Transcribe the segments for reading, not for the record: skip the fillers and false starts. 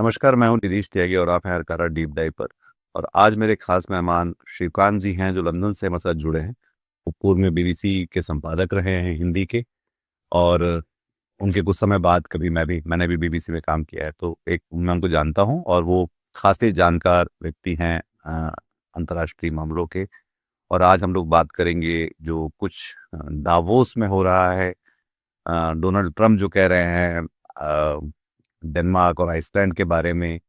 नमस्कार, मैं हूँ निधीश त्यागी और आप हैं हरकारा डीप डाइव पर। और आज मेरे खास मेहमान श्रीकांत जी हैं जो लंदन से हमारे साथ जुड़े हैं। वो पूर्व में बीबीसी के संपादक रहे हैं हिंदी के। और उनके कुछ समय बाद कभी मैंने भी बीबीसी में काम किया है, तो एक मैं उनको जानता हूँ और वो खासे जानकार व्यक्ति हैं अंतर्राष्ट्रीय मामलों के। और आज हम लोग बात करेंगे जो कुछ दावोस में हो रहा है। डोनाल्ड ट्रम्प जो कह रहे हैं डेनमार्क और आइसलैंड के बारे में।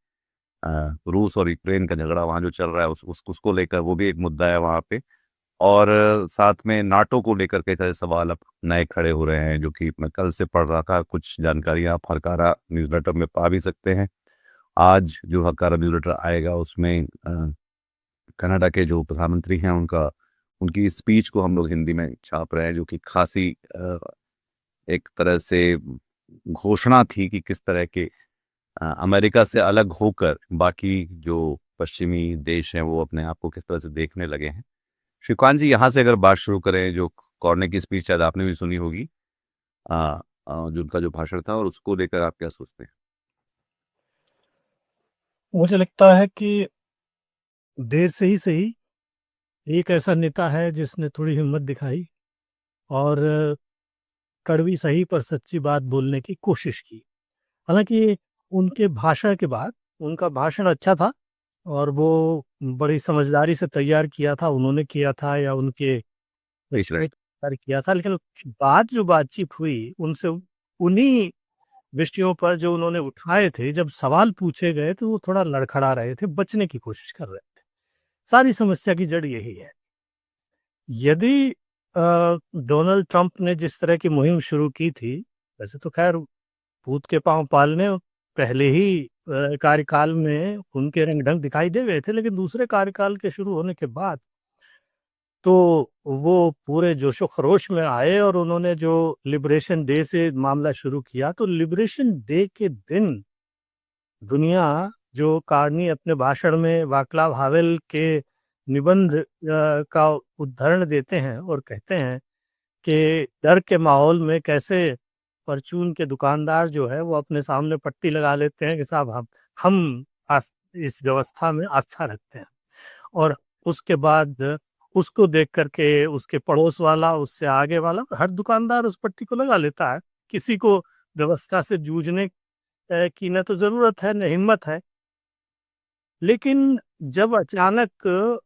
रूस और यूक्रेन का झगड़ा वहाँ जो चल रहा है उसको लेकर वो भी एक मुद्दा है वहाँ पे। और साथ में नाटो को लेकर कई सारे सवाल अब नए खड़े हो रहे हैं, जो कि मैं कल से पढ़ रहा था। कुछ जानकारियां आप हरकारा न्यूज़लेटर में पा भी सकते हैं। आज जो हरकारा न्यूज़लेटर आएगा उसमें कनाडा के जो प्रधानमंत्री हैं उनकी स्पीच को हम लोग हिंदी में छाप रहे हैं, जो कि खासी एक तरह से घोषणा थी कि किस तरह के अमेरिका से अलग होकर बाकी जो पश्चिमी देश हैं वो अपने आप को किस तरह से देखने लगे हैं। श्रीकांत जी, यहाँ से अगर बात शुरू करें, जो कॉर्ने की स्पीच शायद आपने भी सुनी होगी, जो उनका जो भाषण था, और उसको लेकर आप क्या सोचते हैं? मुझे लगता है कि देश से ही सही एक ऐसा नेता है जिसने थोड़ी हिम्मत दिखाई और कड़वी सही पर सच्ची बात बोलने की कोशिश की। हालांकि उनके भाषण के बाद उनका भाषण अच्छा था और वो बड़ी समझदारी से तैयार किया था, उन्होंने किया था या उनके Speech, सचिव ने right? तैयार किया था। लेकिन जो बातचीत हुई उनसे, उन्हीं विषयों पर जो उन्होंने उठाए थे, जब सवाल पूछे गए तो वो थोड़ा लड़खड़ा रहे थे, बचने की कोशिश कर रहे थे। सारी समस्या की जड़ यही है। यदि डोनाल्ड ट्रंप ने जिस तरह की मुहिम शुरू की थी, वैसे तो खैर भूत के पांव पालने पहले ही कार्यकाल में उनके रंग ढंग दिखाई दे गए थे, लेकिन दूसरे कार्यकाल के शुरू होने के बाद तो वो पूरे जोशो खरोश में आए और उन्होंने जो लिबरेशन डे से मामला शुरू किया, तो लिबरेशन डे के दिन दुनिया, जो कार्नी अपने भाषण में वाक्लाव हावेल के निबंध का उदाहरण देते हैं और कहते हैं कि डर के माहौल में कैसे परचून के दुकानदार जो है वो अपने सामने पट्टी लगा लेते हैं कि साहब हम इस व्यवस्था में आस्था रखते हैं। और उसके बाद उसको देख करके उसके पड़ोस वाला, उससे आगे वाला, हर दुकानदार उस पट्टी को लगा लेता है। किसी को व्यवस्था से जूझने की न तो जरूरत है न हिम्मत है। लेकिन जब अचानक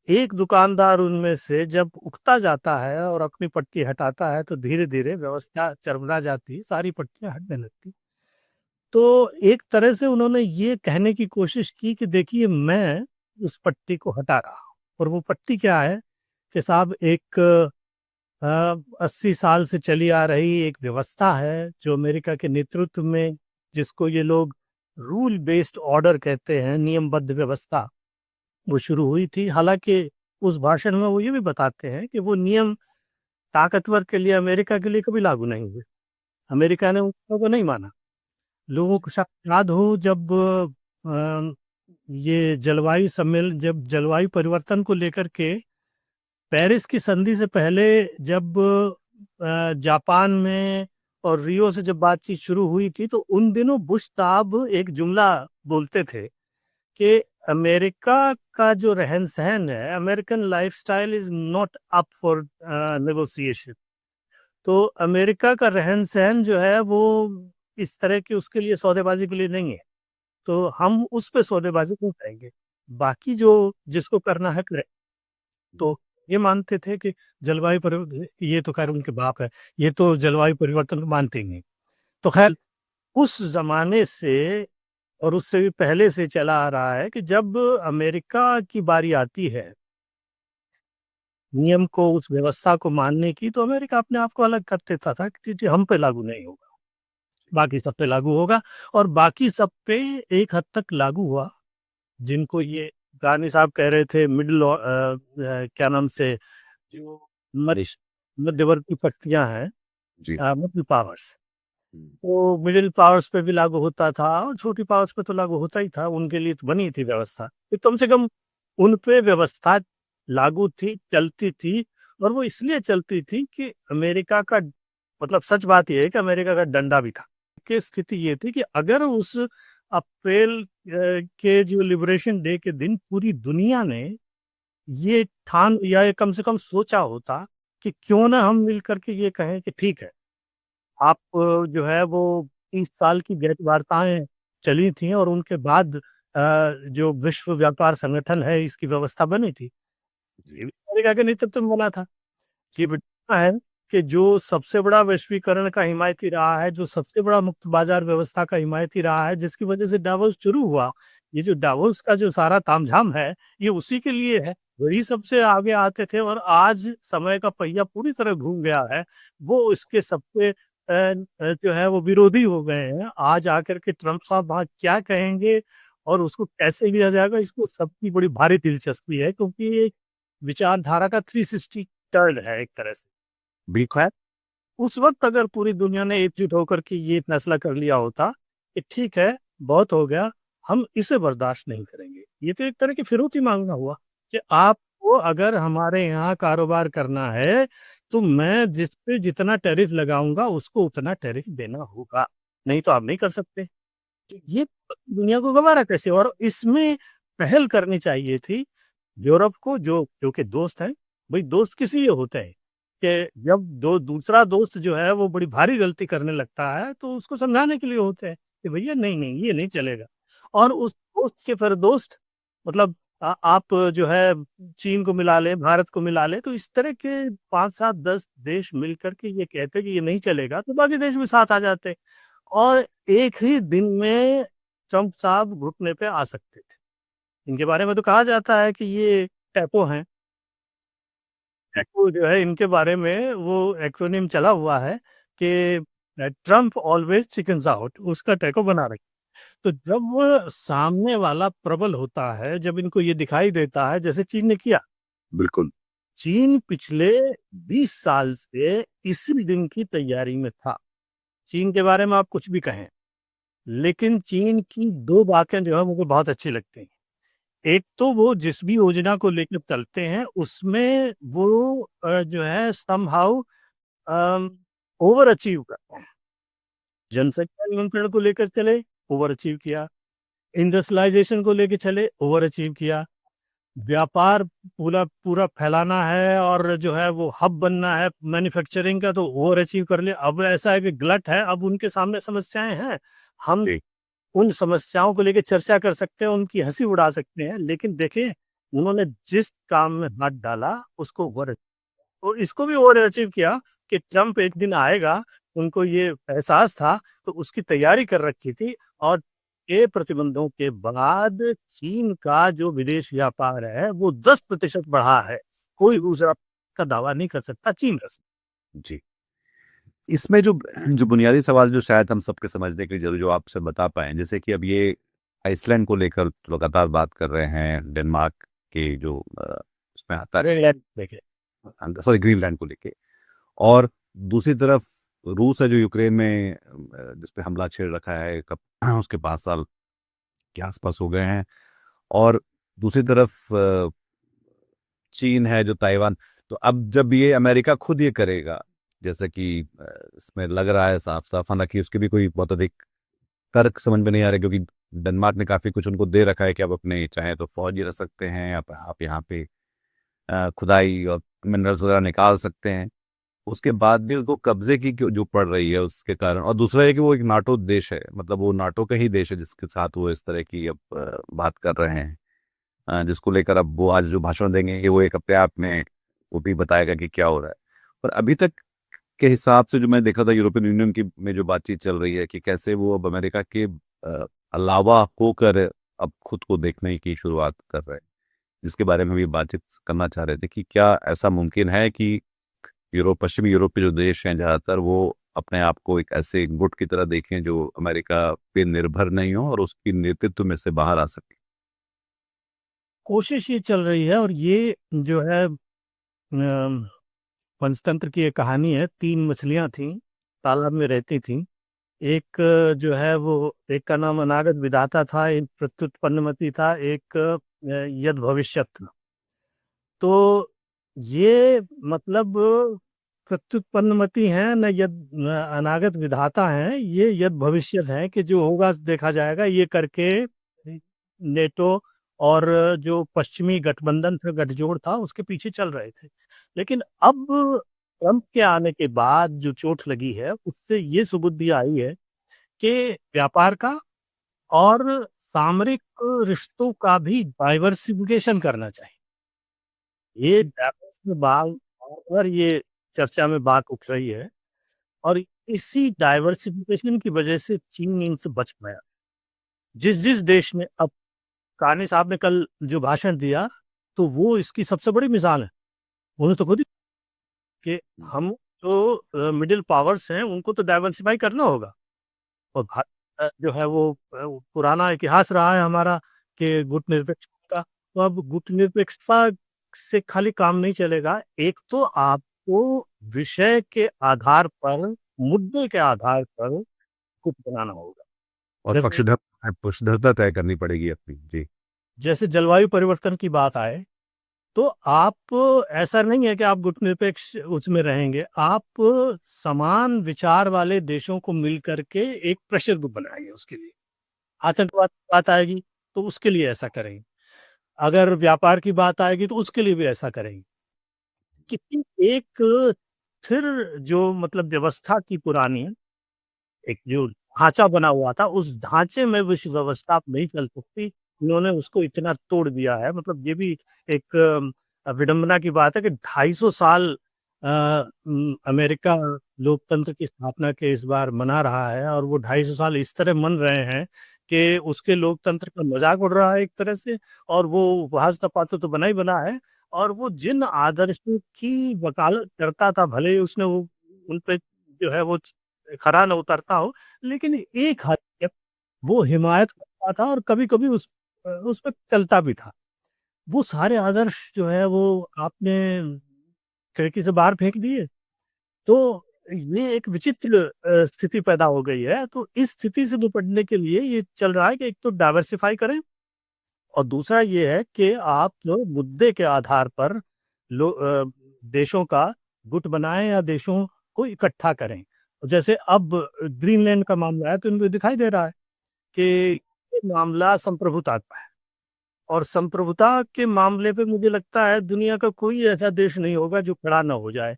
एक दुकानदार उनमें से जब उगता जाता है और अपनी पट्टी हटाता है, तो धीरे धीरे व्यवस्था चरमरा जाती है, सारी पट्टियां हटने लगती। तो एक तरह से उन्होंने ये कहने की कोशिश की कि देखिए, मैं उस पट्टी को हटा रहा हूं। और वो पट्टी क्या है कि साहब, एक 80 साल से चली आ रही एक व्यवस्था है जो अमेरिका के नेतृत्व में, जिसको ये लोग रूल बेस्ड ऑर्डर कहते हैं, नियमबद्ध व्यवस्था, वो शुरू हुई थी। हालांकि उस भाषण में वो ये भी बताते हैं कि वो नियम ताकतवर के लिए, अमेरिका के लिए कभी लागू नहीं हुए। अमेरिका ने उनको नहीं माना। लोगों को शायद याद हो, जब ये जब जलवायु परिवर्तन को लेकर के पेरिस की संधि से पहले, जब जापान में और रियो से जब बातचीत शुरू हुई थी, तो उन दिनों बुश साहब एक जुमला बोलते थे कि अमेरिका का जो रहन सहन है, American lifestyle is not up for negotiation. तो अमेरिका का रहन सहन जो है वो इस तरह की उसके लिए सौदेबाजी के लिए नहीं है। तो हम उस पे सौदेबाजी नहीं करेंगे, बाकी जो जिसको करना है करे। तो ये मानते थे कि जलवायु परिवर्तन, ये तो खैर उनके बाप है, ये तो जलवायु परिवर्तन को मानते ही नहीं। तो खैर, उस जमाने से और उससे भी पहले से चला आ रहा है कि जब अमेरिका की बारी आती है नियम को, उस व्यवस्था को मानने की, तो अमेरिका अपने आप को अलग कर देता था कि जी, हम पे लागू नहीं होगा, बाकी सब पे लागू होगा। और बाकी सब पे एक हद तक लागू हुआ। जिनको ये गांधी साहब कह रहे थे मिडिल, क्या नाम से, जो मध्य निश- मध्यवर्ती शक्तियां हैं, जी। मिडिल पावर्स, हम्म। तो मिडिल पावर्स पे भी लागू होता था और छोटी पावर्स पे तो लागू होता ही था। उनके लिए तो बनी थी व्यवस्था, तो कम से कम उन पे व्यवस्था लागू थी, चलती थी। और वो इसलिए चलती थी कि अमेरिका का, मतलब सच बात यह है कि अमेरिका का डंडा भी था। कि स्थिति ये थी कि अगर उस अप्रैल के जो लिबरेशन डे के दिन पूरी दुनिया ने ये ठान या ये कम से कम सोचा होता कि क्यों ना हम मिल करके ये कहें कि ठीक है, आप जो है वो 30 साल की गैर वार्ताएं चली थी और उनके बाद जो विश्व व्यापार संगठन है इसकी व्यवस्था बनी थी, ये भी अमेरिका के नेतृत्व में बना था। कि बताना है कि जो सबसे बड़ा वैश्वीकरण का हिमायती रहा है, जो सबसे बड़ा मुक्त बाजार व्यवस्था का हिमायती रहा है, जिसकी वजह से डावोस शुरू हुआ, ये जो डावोस का जो सारा तामझाम है ये उसी के लिए है। वही सबसे आगे आते थे और आज समय का पहिया पूरी तरह घूम गया है। वो इसके सबसे जो है वो विरोधी हो गए हैं। आज आकर के ट्रम्प साहब वहाँ क्या कहेंगे और उसको कैसे लिया जाएगा, इसको सबकी बड़ी भारी दिलचस्पी है, क्योंकि ये विचारधारा का 360 टर्न है एक तरह से। बिल्कुल। खैर, उस वक्त अगर पूरी दुनिया ने एकजुट होकर के ये फैसला कर लिया होता कि ठीक है, बहुत हो गया, हम इसे बर्दाश्त नहीं करेंगे, ये तो एक तरह की फिरौती मांगना हुआ कि आपको अगर हमारे यहाँ कारोबार करना है तो मैं जिस पे जितना टैरिफ लगाऊंगा उसको उतना टैरिफ देना होगा, नहीं तो आप नहीं कर सकते। तो ये दुनिया को गवारा कैसे, और इसमें पहल करनी चाहिए थी यूरोप को, जो कि दोस्त है। भाई दोस्त किसी लिए होते हैं कि जब दूसरा दोस्त जो है वो बड़ी भारी गलती करने लगता है तो उसको समझाने के लिए होते हैं कि भैया नहीं नहीं ये नहीं चलेगा। और उस दोस्त के फिर दोस्त मतलब आप जो है चीन को मिला ले, भारत को मिला ले, तो इस तरह के 5 7 10 देश मिल करके ये कहते कि ये नहीं चलेगा तो बाकी देश भी साथ आ जाते और एक ही दिन में ट्रम्प साहब घुटने पे आ सकते थे। इनके बारे में तो कहा जाता है कि ये टैपो हैं। टैपो जो है इनके बारे में वो एक्रोनिम चला हुआ है कि ट्रम्प ऑलवेज चिकन्स आउट, उसका टैको बना रखे। तो जब वो सामने वाला प्रबल होता है, जब इनको ये दिखाई देता है जैसे चीन ने किया, बिल्कुल। चीन पिछले 20 साल से इसी दिन की तैयारी में था। चीन के बारे में आप कुछ भी कहें, लेकिन चीन की दो बातें जो है मुझे बहुत अच्छी लगती हैं। एक तो वो जिस भी योजना को लेकर चलते हैं उसमें वो जो है समहाउ ओवर अचीव करते हैं। जनसंख्या नियंत्रण को लेकर चले, ओवर अचीव किया। इंडस्ट्रियलाइजेशन को लेकर चले, ओवर अचीव किया। व्यापार पूरा पूरा फैलाना है और जो है वो हब बनना है मैन्युफैक्चरिंग का, तो ओवर अचीव कर लिया। अब ऐसा है कि ग्लट है, अब उनके सामने समस्याएं हैं, हम जी। उन समस्याओं को लेकर चर्चा कर सकते हैं, उनकी हंसी उड़ा सकते हैं, लेकिन देखें उन्होंने जिस काम में हाथ डाला उसको ओवर, और इसको भी ओवर अचीव किया कि ट्रम्प एक दिन आएगा, उनको ये एहसास था तो उसकी तैयारी कर रखी थी। और ये प्रतिबंधों के बाद चीन का जो विदेश व्यापार है वो 10% बढ़ा है। कोई दूसरा का दावा नहीं कर सकता, चीन कर सकता। जी। इसमें जो जो बुनियादी सवाल जो शायद हम सबके समझने के लिए जरूरी, जो आपसे बता पाए, जैसे कि अब ये आइसलैंड को लेकर लगातार बात कर रहे हैं, डेनमार्क के जो उसमें आता है, ग्रीनलैंड देखे, सॉरी ग्रीनलैंड को लेके, और दूसरी तरफ रूस है जो यूक्रेन में जिस पे हमला छेड़ रखा है, कब उसके 5 साल के आसपास हो गए हैं, और दूसरी तरफ चीन है जो ताइवान। तो अब जब ये अमेरिका खुद ये करेगा, जैसे कि इसमें लग रहा है साफ साफ, हालांकि उसके भी कोई बहुत अधिक तर्क समझ में नहीं आ रहे, क्योंकि डेनमार्क ने काफी कुछ उनको दे रखा है कि आप अपने चाहे तो फौज ही रख सकते हैं, आप यहाँ पे खुदाई और मिनरल्स वगैरह निकाल सकते हैं। उसके बाद भी उसको कब्जे की जो पड़ रही है उसके कारण, और दूसरा है कि वो एक नाटो देश है, मतलब वो नाटो का ही देश है जिसके साथ वो इस तरह की अब बात कर रहे हैं, जिसको लेकर अब वो आज जो भाषण देंगे ये वो एक अपने आप में वो भी बताएगा कि क्या हो रहा है। पर अभी तक के हिसाब से जो मैं देख रहा था यूरोपियन यूनियन की में जो बातचीत चल रही है कि कैसे वो अब अमेरिका के अलावा होकर अब खुद को देखने की शुरुआत कर रहे हैं, जिसके बारे में भी बातचीत करना चाह रहे थे कि क्या ऐसा मुमकिन है कि पश्चिमी यूरोप के जो देश हैं ज्यादातर वो अपने आप को एक ऐसे गुट की तरह देखें जो अमेरिका पे निर्भर नहीं हो और उसकी नेतृत्व में से बाहर आ सके। कोशिश ये चल रही है। और ये जो है पंचतंत्र की एक कहानी है। 3 मछलियां थीं, तालाब में रहती थीं। एक जो है वो, एक का नाम अनागत विधाता था, एक प्रत्युत्पन्नमति था, एक यद भविष्यत था। तो ये मतलब प्रत्युत्पन्नमति हैं न यद न अनागत विधाता हैं, ये यद भविष्यत है कि जो होगा देखा जाएगा, ये करके नेटो और जो पश्चिमी गठबंधन था, गठजोड़ था, उसके पीछे चल रहे थे। लेकिन अब ट्रंप के आने के बाद जो चोट लगी है, उससे ये सुबुद्धि आई है कि व्यापार का और सामरिक रिश्तों का भी डाइवर्सिफिकेशन करना चाहिए। ये डाइवर्स में बार ये चर्चा में बात उठ रही है, और इसी डाइवर्सिफिकेशन की वजह से चीन इनसे बच पाया। जिस जिस देश में अब काने साहब ने कल जो भाषण दिया, तो वो इसकी सबसे बड़ी मिसाल है। उन्होंने तो खुद ही कि हम जो मिडिल पावर्स हैं, उनको तो डाइवर्सिफाई करना होगा। और जो है वो पुराना इतिहास रहा है हमारा कि गुटनिरपेक्षता का। तो अब गुटनिरपेक्षता से खाली काम नहीं चलेगा। एक तो आपको विषय के आधार पर, मुद्दे के आधार पर कुछ बनाना होगा। और जैसे पक्षधरता तय करनी पड़ेगी अपनी। जी। जैसे जलवायु परिवर्तन की बात आए, तो आप ऐसा नहीं है कि आप गुटनिरपेक्ष उसमें रहेंगे, आप समान विचार वाले देशों को मिल करके एक प्रेशर ग्रुप बनाएंगे उसके लिए। आतंकवाद की बात आएगी तो उसके लिए ऐसा करेंगे, अगर व्यापार की बात आएगी तो उसके लिए भी ऐसा करेंगे। किसी एक फिर जो मतलब व्यवस्था की पुरानी, एक जो ढांचा बना हुआ था, उस ढांचे में विश्व व्यवस्था अब नहीं चल सकती। इन्होंने उसको इतना तोड़ दिया है। मतलब ये भी एक विडंबना की बात है कि 250 साल अमेरिका लोकतंत्र की स्थापना के इस बार मना रहा है, और वो 250 साल इस तरह मन रहे हैं कि उसके लोकतंत्र का मजाक उड़ रहा है एक तरह से, और वो भाजपा पात्र तो बना ही बना है। और वो जिन आदर्शों की वकालत करता था, भले ही उसने वो उन पे जो है वो खरा न उतरता हो, लेकिन एक हद तक वो हिमायत करता था, और कभी-कभी उस पे चलता भी था। वो सारे आदर्श जो है वो आपने खिड़की से बाहर फेंक दिए, तो ये एक विचित्र स्थिति पैदा हो गई है। तो इस स्थिति से निपटने के लिए ये चल रहा है कि एक तो डाइवर्सिफाई करें, और दूसरा ये है कि आप जो मुद्दे के आधार पर देशों का गुट बनाएं या देशों को इकट्ठा करें। जैसे अब ग्रीनलैंड का मामला है, तो इनको दिखाई दे रहा है कि ये मामला संप्रभुता का है, और संप्रभुता के मामले पे मुझे लगता है दुनिया का कोई ऐसा देश नहीं होगा जो खड़ा ना हो जाए।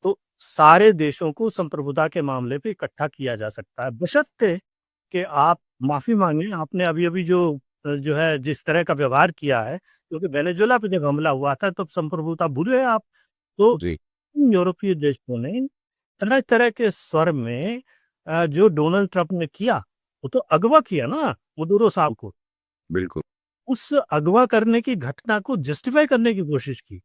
तो सारे देशों को संप्रभुता के मामले पे इकट्ठा किया जा सकता है, बशर्ते कि आप माफी मांगे। आपने अभी अभी जो है जिस तरह का व्यवहार किया है, क्योंकि वेनेजुएला पे जब हमला हुआ था तब संप्रभुता भूल गए आप। तो जी। इन यूरोपीय देशों ने तरह तरह के स्वर में जो डोनाल्ड ट्रंप ने किया, वो तो अगवा किया ना मदुरो साहब को। बिल्कुल। उस अगवा करने की घटना को जस्टिफाई करने की कोशिश की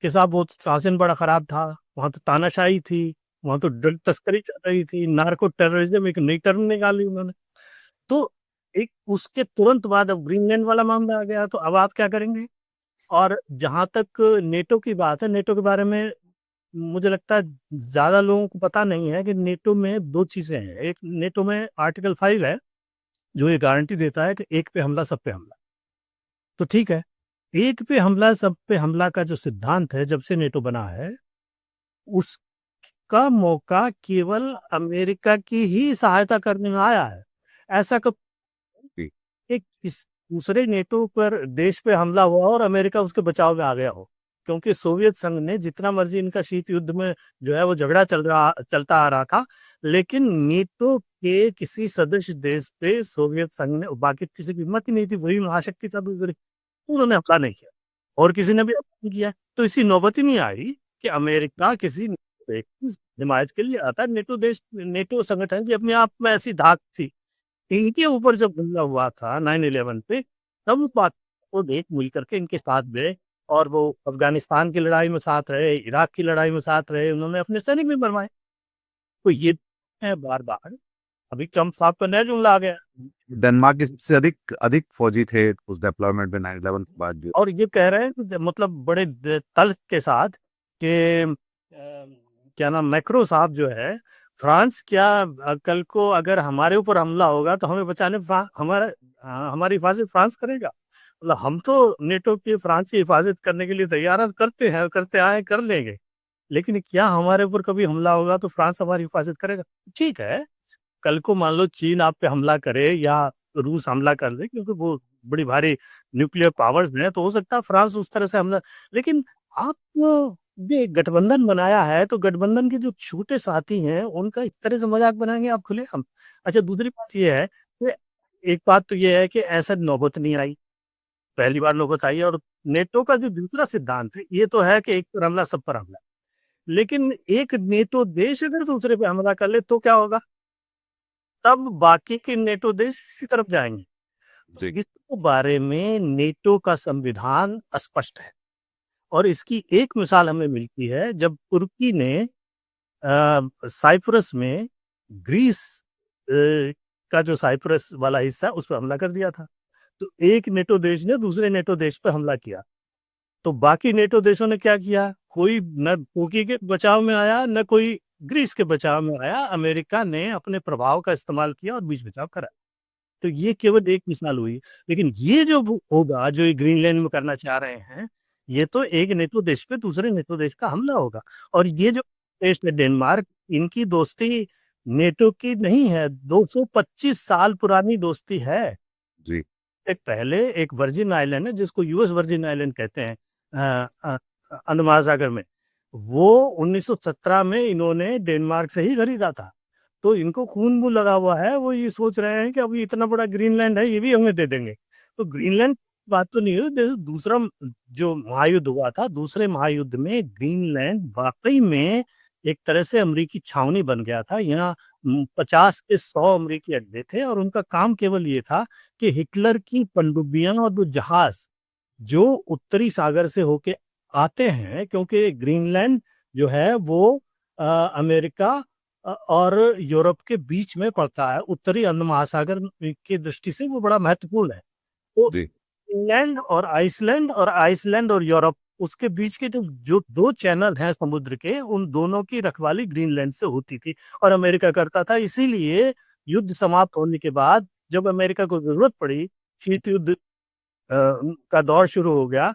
कि साहब वो तो शासन बड़ा खराब था, वहां तो तानाशाही थी, वहां तो ड्रग तस्करी चल रही थी, नार्को टेररिज्म, एक नई टर्म निकाली उन्होंने। तो एक उसके तुरंत बाद अब ग्रीनलैंड वाला मामला आ गया, तो अब आप क्या करेंगे? और जहां तक नेटो की बात है, नेटो के बारे में मुझे लगता है ज्यादा लोगों को पता नहीं है कि नेटो में दो चीजें हैं। एक, नेटो में आर्टिकल 5 है जो ये गारंटी देता है कि एक पे हमला सब पे हमला। तो ठीक है, एक पे हमला सब पे हमला का जो सिद्धांत है, जब से नेटो बना है, उसका मौका केवल अमेरिका की ही सहायता करने में आया है। ऐसा कब जी। एक किस दूसरे नेटो पर देश पे हमला हुआ और अमेरिका उसके बचाव में आ गया हो? क्योंकि सोवियत संघ ने जितना मर्जी इनका शीत युद्ध में जो है वो झगड़ा चलता आ रहा था, लेकिन नेटो के किसी सदस्य देश पे सोवियत संघ ने, बाकी किसी की हिम्मत ही नहीं थी, वही महाशक्ति था दूसरी, उन्होंने हमला नहीं किया, और किसी ने भी हमला नहीं किया। तो इसी नौबत ही नहीं आई कि अमेरिका किसी देश की हिमायत के लिए आता है। नेटो देश, नेटो संगठन की अपने आप में ऐसी धाक थी। इनके ऊपर जब हमला हुआ था 9/11 पे, तब बात वो देश मिल करके इनके साथ गए, और वो अफगानिस्तान की लड़ाई में साथ रहे, इराक की लड़ाई में साथ रहे, उन्होंने अपने सैनिक भी बनवाए। तो ये है बार बार। अभी ट्रम्प साहब का नया जुमला आ गया, डेनमार्क के सबसे अधिक अधिक फौजी थे उस डिप्लॉयमेंट में 9/11 के बाद। जो और ये कह रहे हैं कि मतलब बड़े तल्ख के साथ कि क्या नाम, मैक्रो साहब जो है, फ्रांस क्या कल को अगर हमारे ऊपर हमला होगा तो हमें बचाने हमारी हिफाजत फ्रांस करेगा। मतलब हम तो नेटो की फ्रांस की हिफाजत करने के लिए तैयार हैं, करते हैं, करते आए, कर लेंगे, लेकिन क्या हमारे ऊपर कभी हमला होगा तो फ्रांस हमारी हिफाजत करेगा? ठीक है, कल को मान लो चीन आप पे हमला करे या रूस हमला कर दे, क्योंकि वो बड़ी भारी न्यूक्लियर पावर्स हैं, तो हो सकता है फ्रांस उस तरह से हमला। लेकिन आप ये गठबंधन बनाया है, तो गठबंधन के जो छोटे साथी हैं उनका इस तरह से मजाक बनाएंगे आप खुलेआम? अच्छा, दूसरी बात ये है कि एक बात तो ये है कि ऐसा नौबत नहीं आई, पहली बार नौबत आई है। और नेटो का जो दूसरा सिद्धांत है ये तो है कि एक पर हमला सब पर हमला, लेकिन एक नेटो देश अगर दूसरे पे हमला कर ले तो क्या होगा? तब बाकी के नेटो देश इसी तरफ जाएंगे। तो जी। इस बारे में नेटो का संविधान स्पष्ट है, और इसकी एक मिसाल हमें मिलती है जब तुर्की ने साइप्रस में ग्रीस का जो साइप्रस वाला हिस्सा है उस पर हमला कर दिया था। तो एक नेटो देश ने दूसरे नेटो देश पर हमला किया, तो बाकी नेटो देशों ने क्या किया? कोई न तुर्की के बचाव में आया, न कोई ग्रीस के बचाव में आया। अमेरिका ने अपने प्रभाव का इस्तेमाल किया और बीच बचाव करा। तो ये केवल एक मिसाल हुई, लेकिन ये जो होगा, जो ये ग्रीनलैंड में करना चाह रहे हैं, ये तो एक नेटो देश पे दूसरे नेटो देश का हमला होगा। और ये जो देश है डेनमार्क, इनकी दोस्ती नेटो की नहीं है, 225 साल पुरानी दोस्ती है। जी। एक पहले एक वर्जिन आइलैंड है जिसको यूएस वर्जिन आइलैंड कहते हैं, अंडमान महासागर में, वो 1917 में इन्होंने डेनमार्क से ही खरीदा था। तो इनको खून मुंह लगा हुआ है, वो ये सोच रहे हैं कि अभी इतना बड़ा ग्रीनलैंड है, ये भी हमें दे देंगे। तो ग्रीनलैंड बात तो नहीं है। दूसरा जो महायुद्ध हुआ था, दूसरे महायुद्ध में ग्रीनलैंड वाकई में एक तरह से अमेरिकी छावनी बन गया था। यहाँ 50 के 100 अमेरिकी अड्डे थे, और उनका काम केवल ये था कि हिटलर की पनडुब्बियां और वो जहाज जो उत्तरी सागर से होके आते हैं, क्योंकि ग्रीनलैंड जो है वो अमेरिका और यूरोप के बीच में पड़ता है, उत्तरी अंड महासागर की दृष्टि से वो बड़ा महत्वपूर्ण है। तो जी। इंग्लैंड और आइसलैंड और यूरोप, उसके बीच के जो जो दो चैनल हैं समुद्र के, उन दोनों की रखवाली ग्रीनलैंड से होती थी और अमेरिका करता था। इसीलिए युद्ध समाप्त होने के बाद जब अमेरिका को जरूरत पड़ी, शीत युद्ध का दौर शुरू हो गया,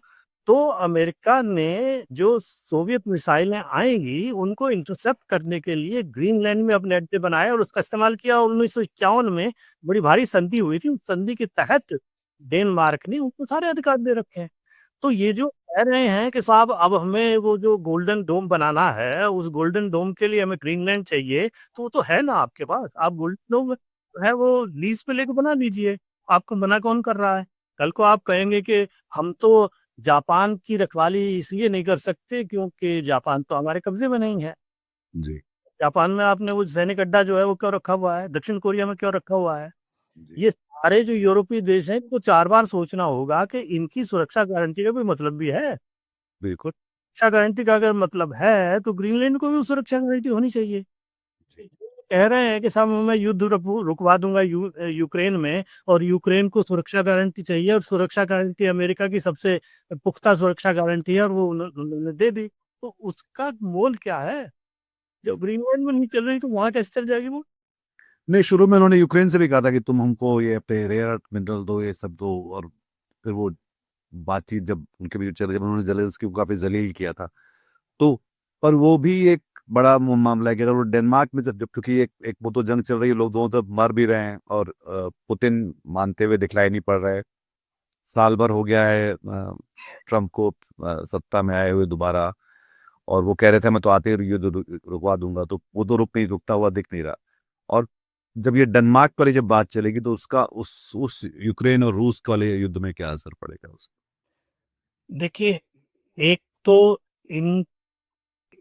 तो अमेरिका ने जो सोवियत मिसाइलें आएंगी उनको इंटरसेप्ट करने के लिए ग्रीनलैंड में अपने अड्डे बनाए और उसका इस्तेमाल किया। 1951 में बड़ी भारी संधि हुई थी, उस संधि के तहत डेनमार्क ने उनको सारे अधिकार दे रखे हैं। तो ये जो कह रहे हैं कि साहब अब हमें वो जो गोल्डन डोम बनाना है, उस गोल्डन डोम के लिए हमें ग्रीनलैंड चाहिए, तो वो तो है ना आपके पास, आप गोल्डन डोम है वो लीज पे लेके बना लीजिए। आपको मना कौन कर रहा है? कल को आप कहेंगे कि हम तो जापान की रखवाली इसलिए नहीं कर सकते क्योंकि जापान तो हमारे कब्जे में नहीं है। जी। जापान में आपने वो सैनिक अड्डा जो है वो क्यों रखा हुआ है? दक्षिण कोरिया में क्यों रखा हुआ है? जी। ये सारे जो यूरोपीय देश हैं, इनको 4 बार सोचना होगा कि इनकी सुरक्षा गारंटी का कोई मतलब भी है। बिल्कुल। सुरक्षा गारंटी का अगर मतलब है तो ग्रीनलैंड को भी सुरक्षा गारंटी होनी चाहिए। जी। कह रहे हैं कि साहब मैं युद्ध रुकवा दूंगा यूक्रेन में, और यूक्रेन को सुरक्षा गारंटी चाहिए, और सुरक्षा गारंटी अमेरिका की सबसे पुख्ता सुरक्षा गारंटी है, और वो उन्होंने दे दी। तो उसका मोल क्या है? जब ग्रीनलैंड में नहीं चल रही तो वहां कैसे चल जाएगी वो? नहीं, शुरू में उन्होंने यूक्रेन से भी कहा था कि तुम हमको ये अपने रेयर अर्थ मिनरल दो, ये सब दो। और फिर वो बातचीत जब उनके बीच चली, जब उन्होंने जेलेंस्की को काफी जलील किया था, तो पर वो भी एक बड़ा मामला है कि अगर वो डेनमार्क में जब, क्योंकि एक एक वो तो जंग चल रही है, लोग दोनों तरफ मर भी रहे हैं, और पुतिन मानते हुए दिखलाई नहीं पड़ रहा है। साल भर हो गया है ट्रम्प को सत्ता में आए हुए दोबारा, और वो कह रहे थे मैं तो आते ही युद्ध रुकवा दूंगा, तो वो तो रुकता हुआ दिख नहीं रहा। और जब ये डेनमार्क वाली जब बात चलेगी तो उसका उस यूक्रेन और रूस वाले युद्ध में क्या असर पड़ेगा उस? देखिए, एक तो इन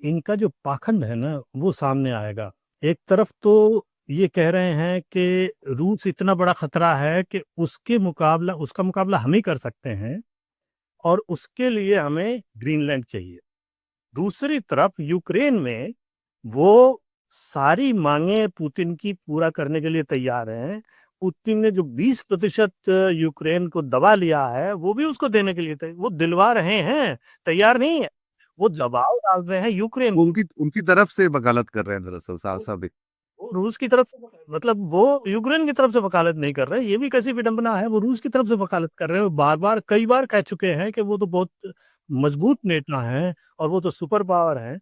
इनका जो पाखंड है ना वो सामने आएगा। एक तरफ तो ये कह रहे हैं कि रूस इतना बड़ा खतरा है कि उसका मुकाबला हम ही कर सकते हैं, और उसके लिए हमें ग्रीनलैंड चाहिए। दूसरी तरफ यूक्रेन में वो सारी मांगे पुतिन की पूरा करने के लिए तैयार हैं। पुतिन ने जो 20% यूक्रेन को दबा लिया है वो भी उसको देने के लिए वो दिलवा रहे हैं, तैयार नहीं है। वो दबाव डाल रहे हैं यूक्रेन वो पे। उनकी उनकी तरफ से वकालत कर रहे हैं दरअसल, साफ साफ वो रूस की तरफ से, मतलब वो यूक्रेन की तरफ से वकालत नहीं कर रहे। ये भी कैसी विडंबना है, वो रूस की तरफ से वकालत कर रहे हैं। बार बार कई बार कह चुके हैं कि वो तो बहुत मजबूत नेता हैं और वो तो सुपर पावर है।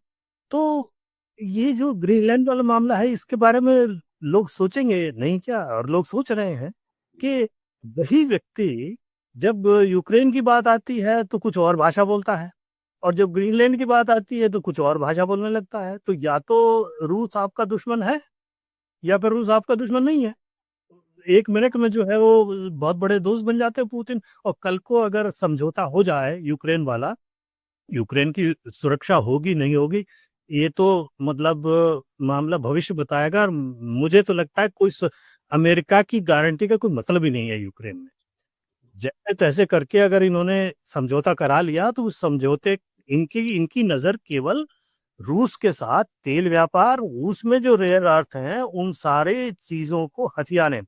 तो ये जो ग्रीनलैंड वाला मामला है, इसके बारे में लोग सोचेंगे नहीं क्या? और लोग सोच रहे हैं कि वही व्यक्ति जब यूक्रेन की बात आती है तो कुछ और भाषा बोलता है, और जब ग्रीनलैंड की बात आती है तो कुछ और भाषा बोलने लगता है। तो या तो रूस आपका दुश्मन है, या फिर रूस आपका दुश्मन नहीं है। एक मिनट में जो है वो बहुत बड़े दोस्त बन जाते हैं पुतिन। और कल को अगर समझौता हो जाए यूक्रेन वाला, यूक्रेन की सुरक्षा होगी नहीं होगी, ये तो मतलब मामला भविष्य बताएगा। और मुझे तो लगता है अमेरिका की गारंटी का कोई मतलब ही नहीं है यूक्रेन में। जैसे तैसे करके अगर इन्होंने समझौता करा लिया तो उस समझौते, इनकी इनकी नजर केवल रूस के साथ तेल व्यापार, रूस में जो रेयर अर्थ हैं उन सारे चीजों को हथियाने।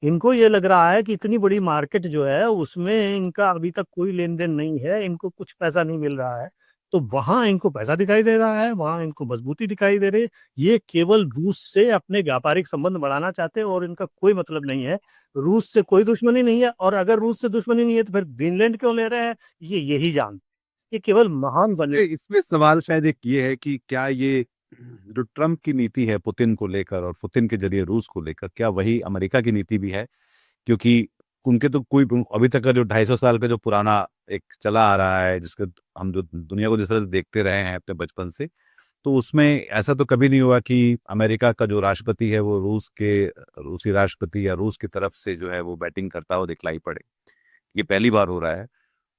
इनको ये लग रहा है कि इतनी बड़ी मार्केट जो है उसमें इनका अभी तक कोई लेन देन नहीं है, इनको कुछ पैसा नहीं मिल रहा है। तो वहां इनको पैसा दिखाई दे रहा है, वहां इनको मजबूती दिखाई दे रही है। ये केवल रूस से अपने व्यापारिक संबंध बढ़ाना चाहते हैं, और इनका कोई मतलब नहीं है। रूस से कोई दुश्मनी नहीं है, और अगर रूस से दुश्मनी नहीं है तो फिर ग्रीनलैंड क्यों ले रहे हैं, ये यही जान। ये केवल महान बने। इसमें सवाल शायद एक ये है कि क्या ये जो ट्रम्प की नीति है पुतिन को लेकर और पुतिन के जरिए रूस को लेकर, क्या वही अमेरिका की नीति भी है? क्योंकि उनके तो कोई अभी तक का जो 250 साल का जो पुराना एक चला आ रहा है, जिसके हम जो दुनिया को जिस तरह से देखते रहे हैं अपने बचपन से, तो उसमें ऐसा तो कभी नहीं हुआ कि अमेरिका का जो राष्ट्रपति है वो रूसी राष्ट्रपति या रूस की तरफ से जो है वो बैटिंग करता हुआ दिखलाई पड़े। ये पहली बार हो रहा है।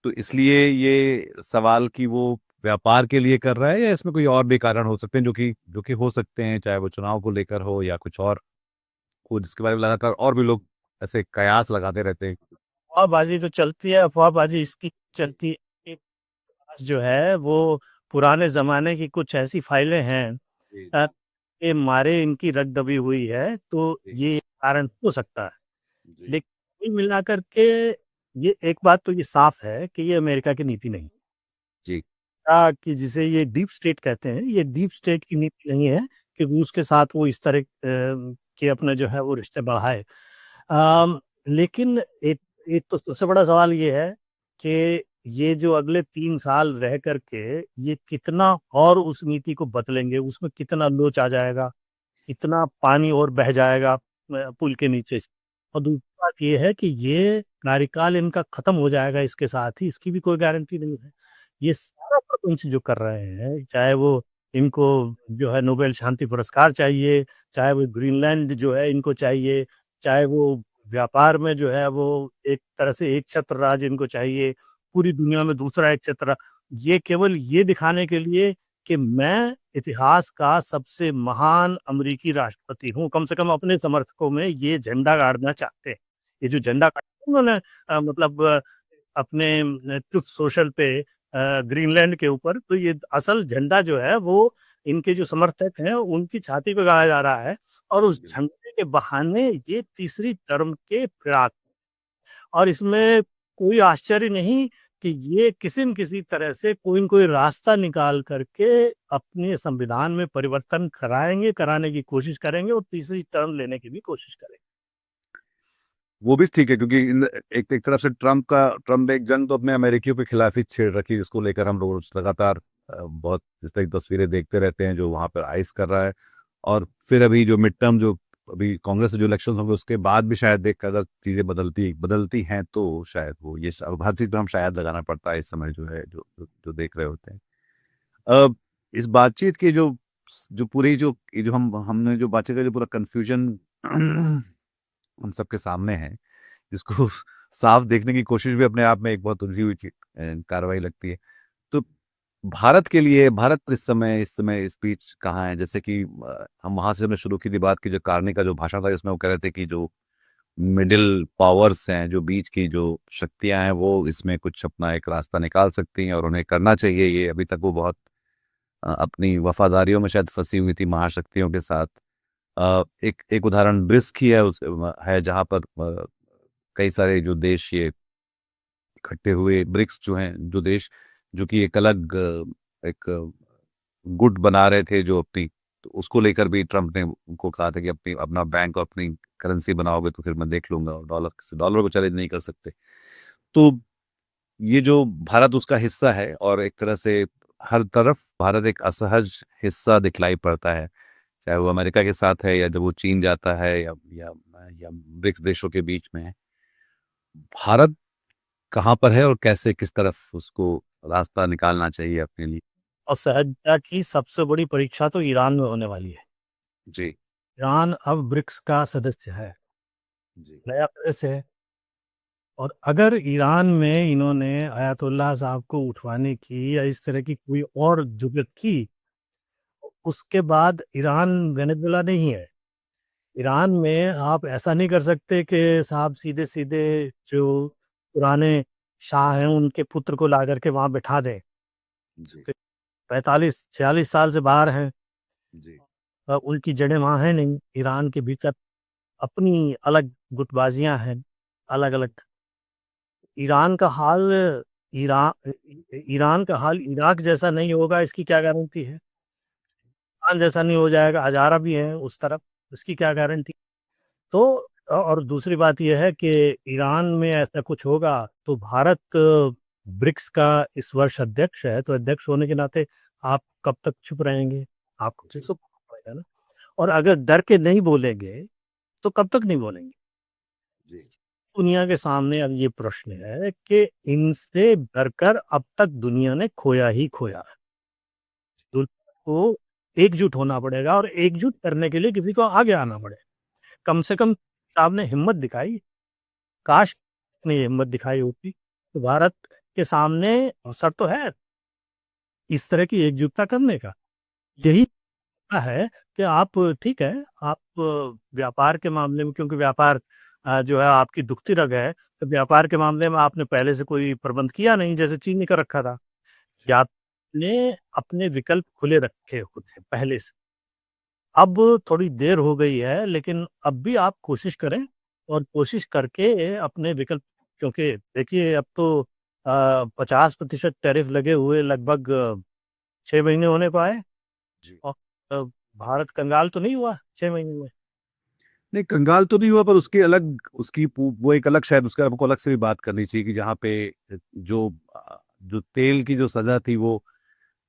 तो इसलिए ये सवाल कि वो व्यापार के लिए कर रहा है या इसमें कोई और भी कारण हो सकते हैं जो कि हो सकते हैं, चाहे वो चुनाव को लेकर हो या कुछ और हो, जिसके बारे में लगातार और भी लोग ऐसे कयास लगाते रहते हैं। अफवाहबाजी तो चलती है, अफवाहबाजी इसकी चलती है। एक जो है वो पुराने जमाने की कुछ ऐसी फाइलें हैं, जी ये मारे इनकी रग दबी हुई है, तो जी ये कारण हो सकता है। जी लेकिन कुल मिलाकर के ये एक बात तो ये साफ है कि ये अमेरिका की नीति नहीं जी कि जिसे ये डीप स्टेट कहते हैं, ये डीप स्टेट की नीति नहीं है कि रूस के साथ वो इस तरह के अपने जो है वो रिश्ते बढ़ाए। लेकिन एक एक तो सबसे बड़ा सवाल ये है कि ये जो अगले 3 साल रह करके ये कितना और उस नीति को बदलेंगे, उसमें कितना लोच आ जाएगा, कितना पानी और बह जाएगा पुल के नीचे से। और दूसरी बात ये है कि ये कार्यकाल इनका खत्म हो जाएगा इसके साथ ही, इसकी भी कोई गारंटी नहीं है। ये सारा प्रपंच जो कर रहे हैं, चाहे वो इनको जो है नोबेल शांति पुरस्कार चाहिए, चाहे वो ग्रीनलैंड जो है इनको चाहिए, चाहे वो व्यापार में जो है वो एक तरह से एक छत्र राज इनको चाहिए, पूरी दुनिया में दूसरा एक छत्र, ये केवल ये दिखाने के लिए कि मैं इतिहास का सबसे महान अमेरिकी राष्ट्रपति हूँ, कम से कम अपने समर्थकों में ये झंडा गाड़ना चाहते हैं। ये जो झंडा गाड़ा उन्होंने मतलब अपने ट्रुथ सोशल पे ग्रीनलैंड के ऊपर, तो ये असल झंडा जो है वो इनके जो समर्थक हैं उनकी छाती पे गाड़ा जा रहा है। और उस झंडे के बहाने ये तीसरी टर्म के फिराक, और इसमें कोई आश्चर्य नहीं कि ये किसी न किसी तरह से कोई न कोई रास्ता निकाल करके अपने संविधान में परिवर्तन कराएंगे, कराने की कोशिश करेंगे, और तीसरी टर्म लेने की भी कोशिश करेंगे। वो भी ठीक है, क्योंकि एक तरफ से ट्रम्प एक जंग तो अपने अमेरिकियों के खिलाफ ही छेड़ रखी, जिसको लेकर हम रोज लगातार बहुत इस तरह की तस्वीरें देखते रहते हैं जो वहां पर आइस कर रहा है। और फिर अभी जो मिड टर्म जो अभी कांग्रेस के जो इलेक्शन होंगे उसके बाद भी शायद देख अगर चीजें बदलती हैं तो शायद वो ये हर चीज में हम शायद लगाना पड़ता है इस समय जो है जो देख रहे होते हैं। अब इस बातचीत की जो जो पूरी जो ये जो हमने जो बातचीत का जो पूरा कंफ्यूजन हम सबके सामने है, जिसको साफ देखने की कोशिश भी अपने आप में एक बहुत उलझी हुई कार्रवाई लगती है। तो भारत के लिए, भारत इस समय स्पीच कहाँ है? जैसे कि हम वहां से हमने शुरू की थी बात की, जो कार्नी का जो भाषण था जिसमें वो कह रहे थे कि जो मिडिल पावर्स हैं, जो बीच की जो शक्तियां हैं, वो इसमें कुछ अपना एक रास्ता निकाल सकती हैं और उन्हें करना चाहिए। ये अभी तक वो बहुत अपनी वफादारियों में शायद फंसी हुई थी महाशक्तियों के साथ। एक एक उदाहरण ब्रिक्स की है, है जहां पर कई सारे जो देश ये इकट्ठे हुए, ब्रिक्स जो हैं जो देश जो कि एक अलग एक गुट बना रहे थे जो अपनी, तो उसको लेकर भी ट्रम्प ने उनको कहा था कि अपना बैंक और अपनी करेंसी बनाओगे तो फिर मैं देख लूंगा, और डॉलर को चैलेंज नहीं कर सकते। तो ये जो भारत उसका हिस्सा है और एक तरह से हर तरफ भारत एक असहज हिस्सा दिखलाई पड़ता है, चाहे वो अमेरिका के साथ है या जब वो चीन जाता है या ब्रिक्स देशों के बीच में है। भारत कहाँ पर है और कैसे किस तरफ उसको रास्ता निकालना चाहिए अपने लिए? और सहजता की सबसे बड़ी परीक्षा तो ईरान में होने वाली है। जी। ईरान अब ब्रिक्स का सदस्य है, जी। नया सदस्य है। और अगर ईरान में इन्होंने अयातुल्लाह साहब को उठवाने की या इस तरह की कोई और जुगत की, उसके बाद ईरान वेनेजुएला नहीं है। ईरान में आप ऐसा नहीं कर सकते कि साहब सीधे सीधे जो पुराने शाह हैं उनके पुत्र को ला करके वहां बिठा दें। जी। 45-46 साल से बाहर हैं, जी। उनकी जड़ें वहां हैं नहीं। ईरान के भीतर अपनी अलग गुटबाजियां हैं, अलग अलग। ईरान का हाल ईरान ईरान का हाल इराक जैसा नहीं होगा, इसकी क्या गारंटी है? ईरान जैसा नहीं हो जाएगा, हजारा भी है उस तरफ, इसकी क्या गारंटी? तो और दूसरी बात यह है कि ईरान में ऐसा कुछ होगा तो भारत ब्रिक्स का इस वर्ष अध्यक्ष है, तो अध्यक्ष होने के नाते आप कब तक चुप रहेंगे? आपको भी जी। चुप पड़ेगा ना। और अगर डर के नहीं बोलेंगे तो कब तक नहीं बोलेंगे? जी। दुनिया के सामने अब ये प्रश्न है कि इनसे डरकर अब तक दुनिया ने खोया ही खोया है। दुनिया को एकजुट होना पड़ेगा, और एकजुट करने के लिए किसी को आगे आना पड़ेगा। कम से कम साहब ने हिम्मत दिखाई, काश ने ये हिम्मत दिखाई होती। तो भारत के सामने अवसर तो है इस तरह की एकजुटता करने का। यही है कि आप, ठीक है, आप व्यापार के मामले में, क्योंकि व्यापार जो है आपकी दुखती रग है, तो व्यापार के मामले में आपने पहले से कोई प्रबंध किया नहीं, जैसे चीनी का रखा था। या आपने अपने विकल्प खुले रखे होते पहले से। अब थोड़ी देर हो गई है, लेकिन अब भी आप कोशिश करें, और कोशिश करके अपने विकल्प, क्योंकि देखिए अब तो 50% टैरिफ लगे हुए लगभग 6 महीने होने को आए। जी। और अ, भारत कंगाल तो नहीं हुआ 6 महीने में। नहीं, कंगाल तो नहीं हुआ, पर उसकी अलग वो एक अलग, शायद उसका हमको अलग से भी बात करनी चाहिए कि जहाँ पे जो जो तेल की जो सजा थी वो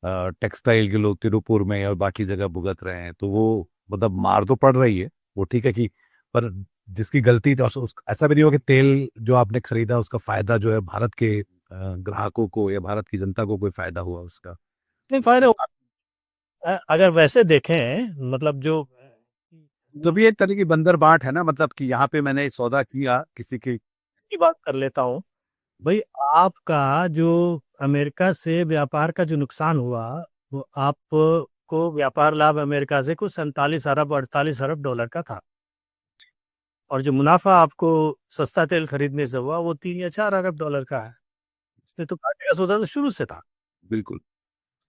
टेक्सटाइल के लोग तिरुपुर में और बाकी जगह भुगत रहे हैं, तो वो मतलब मार तो पड़ रही है, वो ठीक है कि, पर जिसकी गलती थी ऐसा भी नहीं हो कि तेल जो आपने खरीदा उसका फायदा जो है भारत के ग्राहकों को या भारत की जनता को कोई फायदा हुआ उसका? नहीं फायदा अगर वैसे देखें, मतलब जो तो भी एक तरह की बंदर बाट है ना, मतलब कि यहाँ पे मैंने सौदा किया किसी की। की बात कर लेता हूँ भाई। आपका जो अमेरिका से व्यापार का जो नुकसान हुआ, वो आपको व्यापार लाभ अमेरिका से कुछ 47 अरब 48 अरब डॉलर का था। और जो मुनाफा आपको सस्ता तेल खरीदने से हुआ वो 3 या 4 अरब डॉलर का है। ये तो घाटे का सौदा तो शुरू से था। बिल्कुल।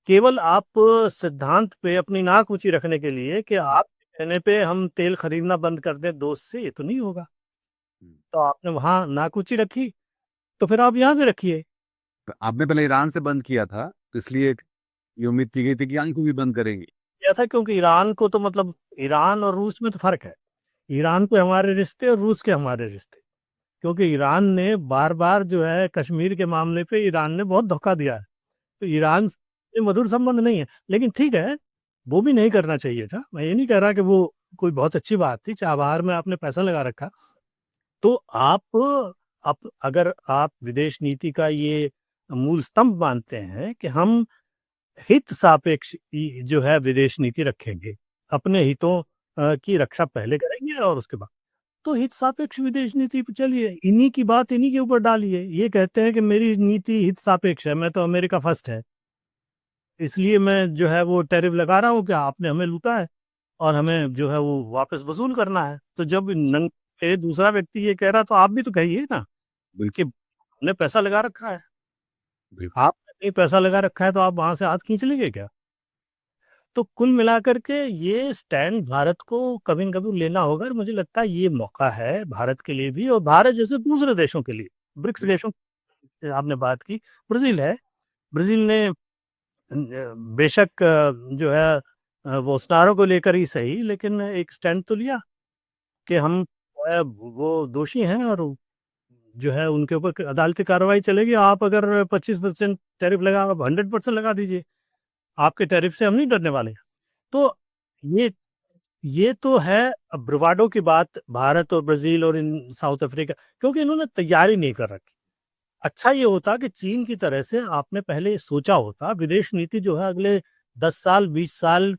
केवल आप सिद्धांत पे अपनी नाक ऊंची रखने के लिए कि आप कहने पे हम तेल खरीदना बंद कर दें दोस्त से, ये तो नहीं होगा। तो आपने वहां नाक ऊंची रखी, तो फिर आप यहाँ भी रखिए। आपने पहले ईरान से बंद किया था, तो इसलिए ये उम्मीद की गई थी कि ईरान को भी बंद करेंगे। क्या था, क्योंकि ईरान को तो मतलब ईरान और रूस में तो फर्क है। ईरान के हमारे रिश्ते और रूस के हमारे रिश्ते। क्योंकि ईरान ने बार बार जो है कश्मीर के मामले पे ईरान ने बहुत धोखा दिया है। तो ईरान से मधुर संबंध नहीं है, लेकिन ठीक है, वो भी नहीं करना चाहिए था। मैं ये नहीं कह रहा कि वो कोई बहुत अच्छी बात थी। चाबहार में आपने पैसा लगा रखा, तो आप अगर आप विदेश नीति का ये मूल स्तंभ मानते हैं कि हम हित सापेक्ष जो है विदेश नीति रखेंगे, अपने हितों की रक्षा पहले करेंगे और उसके बाद, तो हित सापेक्ष विदेश नीति पे चलिए। इन्हीं की बात इन्हीं के ऊपर डालिए। ये कहते हैं कि मेरी नीति हित सापेक्ष है, मैं तो अमेरिका फर्स्ट है, इसलिए मैं जो है वो टैरिफ लगा रहा हूँ कि आपने हमें लूटा है और हमें जो है वो वापस वसूल करना है। तो जब दूसरा व्यक्ति ये कह रहा, तो आप भी तो कहिए ना कि बिल्कुल। हमने पैसा लगा रखा है। बिल्कुल। आपने नहीं पैसा लगा रखा है तो आप वहां से हाथ खींच लेंगे क्या? तो कुल मिलाकर के ये स्टैंड भारत को कभी न कभी लेना होगा, और मुझे लगता है ये मौका है भारत के लिए भी, और भारत जैसे दूसरे देशों के लिए। ब्रिक्स देशों की आपने बात की, ब्राजील है। ब्राजील ने बेशक जो है बोल्सोनारो को लेकर ही सही, लेकिन एक स्टैंड तो लिया कि हम वो दोषी हैं, और जो है उनके ऊपर अदालती कार्रवाई चलेगी। आप अगर 25% टैरिफ लगा, आप 100% लगा दीजिए। आपके टैरिफ से हम नहीं डरने वाले। तो ये ये तो है ब्रवाडो की बात, भारत और ब्राजील और इन साउथ अफ्रीका, क्योंकि इन्होंने तैयारी नहीं कर रखी। अच्छा ये होता कि चीन की तरह से आपने पहले सोचा होता, विदेश नीति जो है अगले 10 साल 20 साल